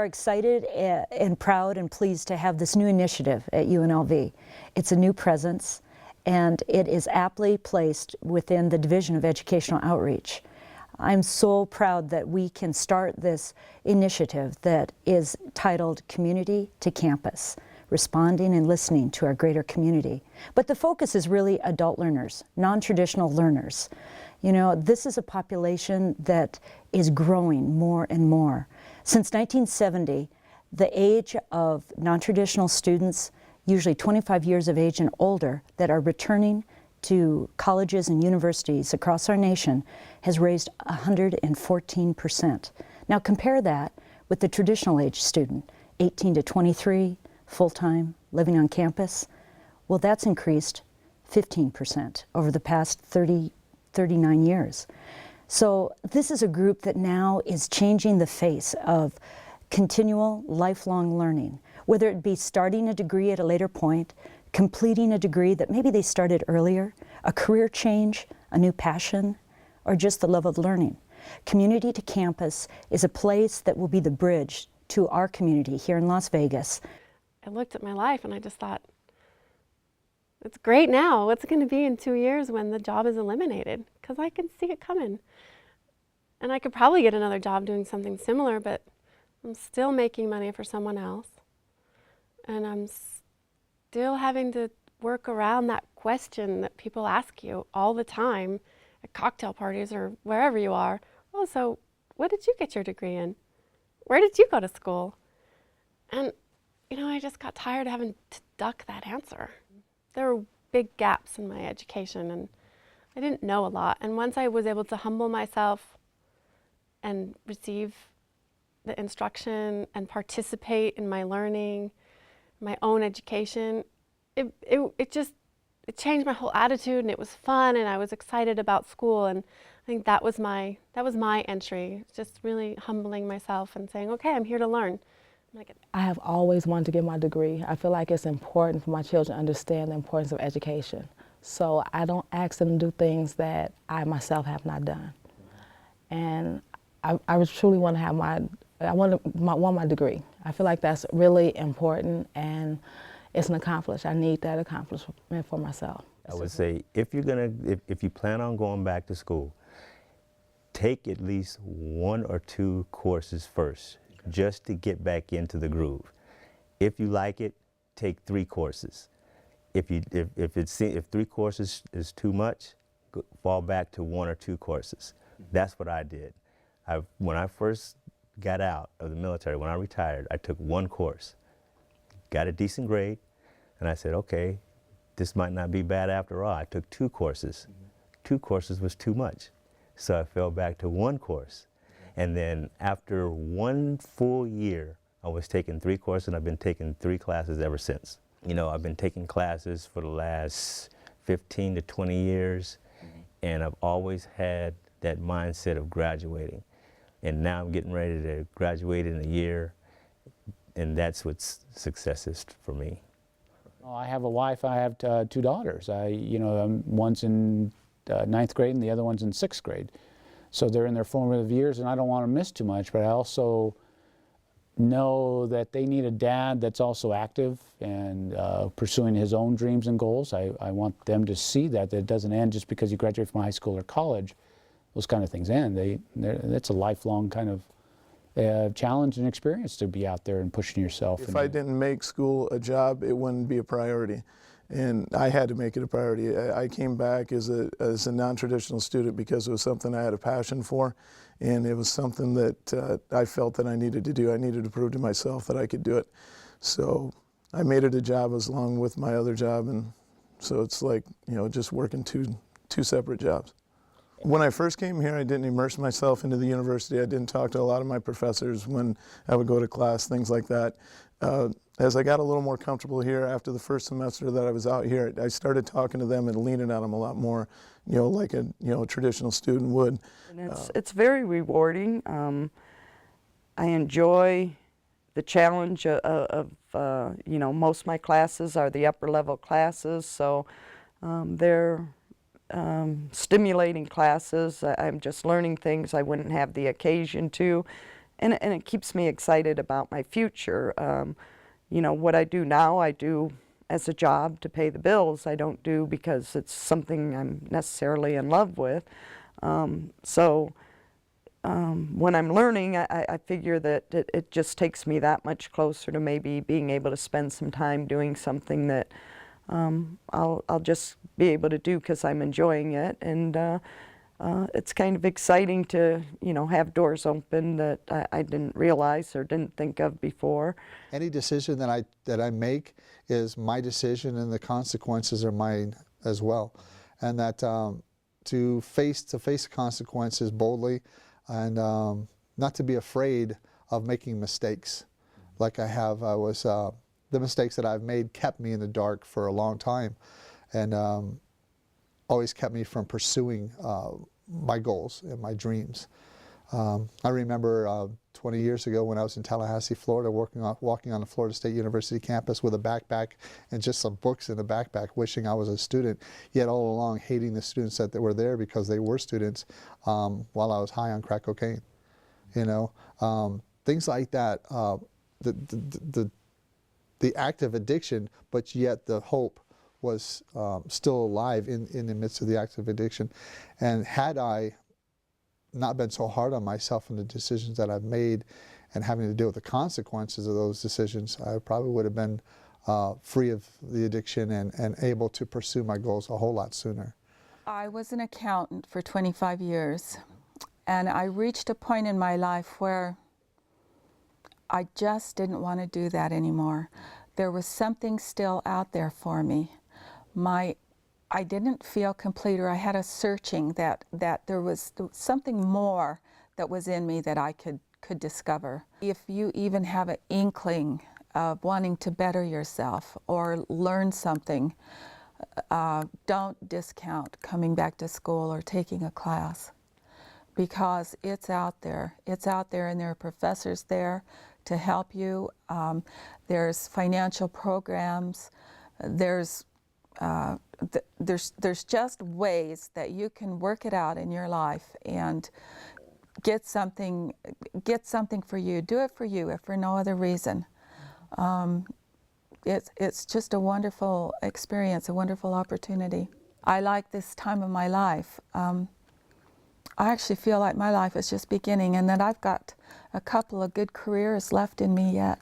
are excited and proud and pleased to have this new initiative at UNLV. It's a new presence, and it is aptly placed within the Division of Educational Outreach. I'm so proud that we can start this initiative that is titled Community2Campus, responding and listening to our greater community. But the focus is really adult learners, non-traditional learners. You know, this is a population that is growing more and more. Since 1970, the age of non-traditional students, usually 25 years of age and older, that are returning to colleges and universities across our nation has raised 114%. Now compare that with the traditional age student, 18 to 23, full-time, living on campus. Well, that's increased 15% over the past 39 years. So this is a group that now is changing the face of continual lifelong learning, whether it be starting a degree at a later point, completing a degree that maybe they started earlier, a career change, a new passion, or just the love of learning. Community2Campus is a place that will be the bridge to our community here in Las Vegas. I looked at my life and I just thought, it's great now. What's it going to be in 2 years when the job is eliminated? Because I can see it coming. And I could probably get another job doing something similar, but I'm still making money for someone else. And I'm still having to work around that question that people ask you all the time at cocktail parties or wherever you are. Oh, so what did you get your degree in? Where did you go to school? And, you know, I just got tired of having to duck that answer. There were big gaps in my education and I didn't know a lot. And once I was able to humble myself and receive the instruction and participate in my learning, my own education, it changed my whole attitude, and it was fun, and I was excited about school, and I think that was my entry, just really humbling myself and saying, okay, I'm here to learn. I have always wanted to get my degree. I feel like it's important for my children to understand the importance of education. So I don't ask them to do things that I myself have not done. And I truly want to have want my degree. I feel like that's really important, and it's an accomplishment. I need that accomplishment for myself. I would say if you plan on going back to school, take at least 1 or 2 courses first, just to get back into the groove. If you like it, take 3 courses. If 3 courses is too much, fall back to 1 or 2 courses. That's what I did. When I first got out of the military, when I retired, I took 1 course, got a decent grade, and I said, okay, this might not be bad after all. I took 2 courses. 2 courses was too much. So I fell back to 1 course. And then after 1 full year, I was taking 3 courses, and I've been taking 3 classes ever since. You know, I've been taking classes for the last 15 to 20 years, and I've always had that mindset of graduating. And now I'm getting ready to graduate in a year, and that's what success is for me. Well, I have a wife. I have 2 daughters. One's in 9th grade and the other one's in 6th grade. So they're in their formative years, and I don't want to miss too much, but I also know that they need a dad that's also active and pursuing his own dreams and goals. I want them to see that it doesn't end just because you graduate from high school or college. Those kind of things end. That's a lifelong kind of challenge and experience to be out there and pushing yourself. If I didn't make school a job, it wouldn't be a priority. And I had to make it a priority. I came back as a non-traditional student because it was something I had a passion for, and it was something that I felt that I needed to do. I needed to prove to myself that I could do it. So I made it a job as long with my other job, and so it's like, you know, just working two separate jobs. When I first came here, I didn't immerse myself into the university. I didn't talk to a lot of my professors when I would go to class, things like that. As I got a little more comfortable here after the first semester that I was out here, I started talking to them and leaning on them a lot more, you know, like a traditional student would. And it's very rewarding. I enjoy the challenge of most of my classes are the upper level classes, so they're stimulating classes. I'm just learning things I wouldn't have the occasion to, and it keeps me excited about my future. You know, what I do now, I do as a job to pay the bills. I don't do because it's something I'm necessarily in love with. When I'm learning, I figure that it just takes me that much closer to maybe being able to spend some time doing something that I'll just be able to do because I'm enjoying it. And it's kind of exciting to, you know, have doors open that I didn't realize or didn't think of before. Any decision that I make is my decision, and the consequences are mine as well. And that to face the consequences boldly, and not to be afraid of making mistakes like I have. The mistakes that I've made kept me in the dark for a long time, and always kept me from pursuing my goals and my dreams. I remember 20 years ago when I was in Tallahassee, Florida, walking on the Florida State University campus with a backpack and just some books in the backpack, wishing I was a student, yet all along hating the students that were there because they were students, while I was high on crack cocaine. You know, things like that. The active addiction, but yet the hope was still alive in the midst of the active addiction. And had I not been so hard on myself and the decisions that I've made and having to deal with the consequences of those decisions, I probably would have been free of the addiction and able to pursue my goals a whole lot sooner. I was an accountant for 25 years, and I reached a point in my life where I just didn't want to do that anymore. There was something still out there for me. I didn't feel complete, or I had a searching that there was something more that was in me that I could discover. If you even have an inkling of wanting to better yourself or learn something, don't discount coming back to school or taking a class, because it's out there. It's out there, and there are professors there to help you. There's financial programs. There's just ways that you can work it out in your life and get something for you. Do it for you, if for no other reason. It's just a wonderful experience, a wonderful opportunity. I like this time of my life. I actually feel like my life is just beginning, and that I've got a couple of good careers left in me yet.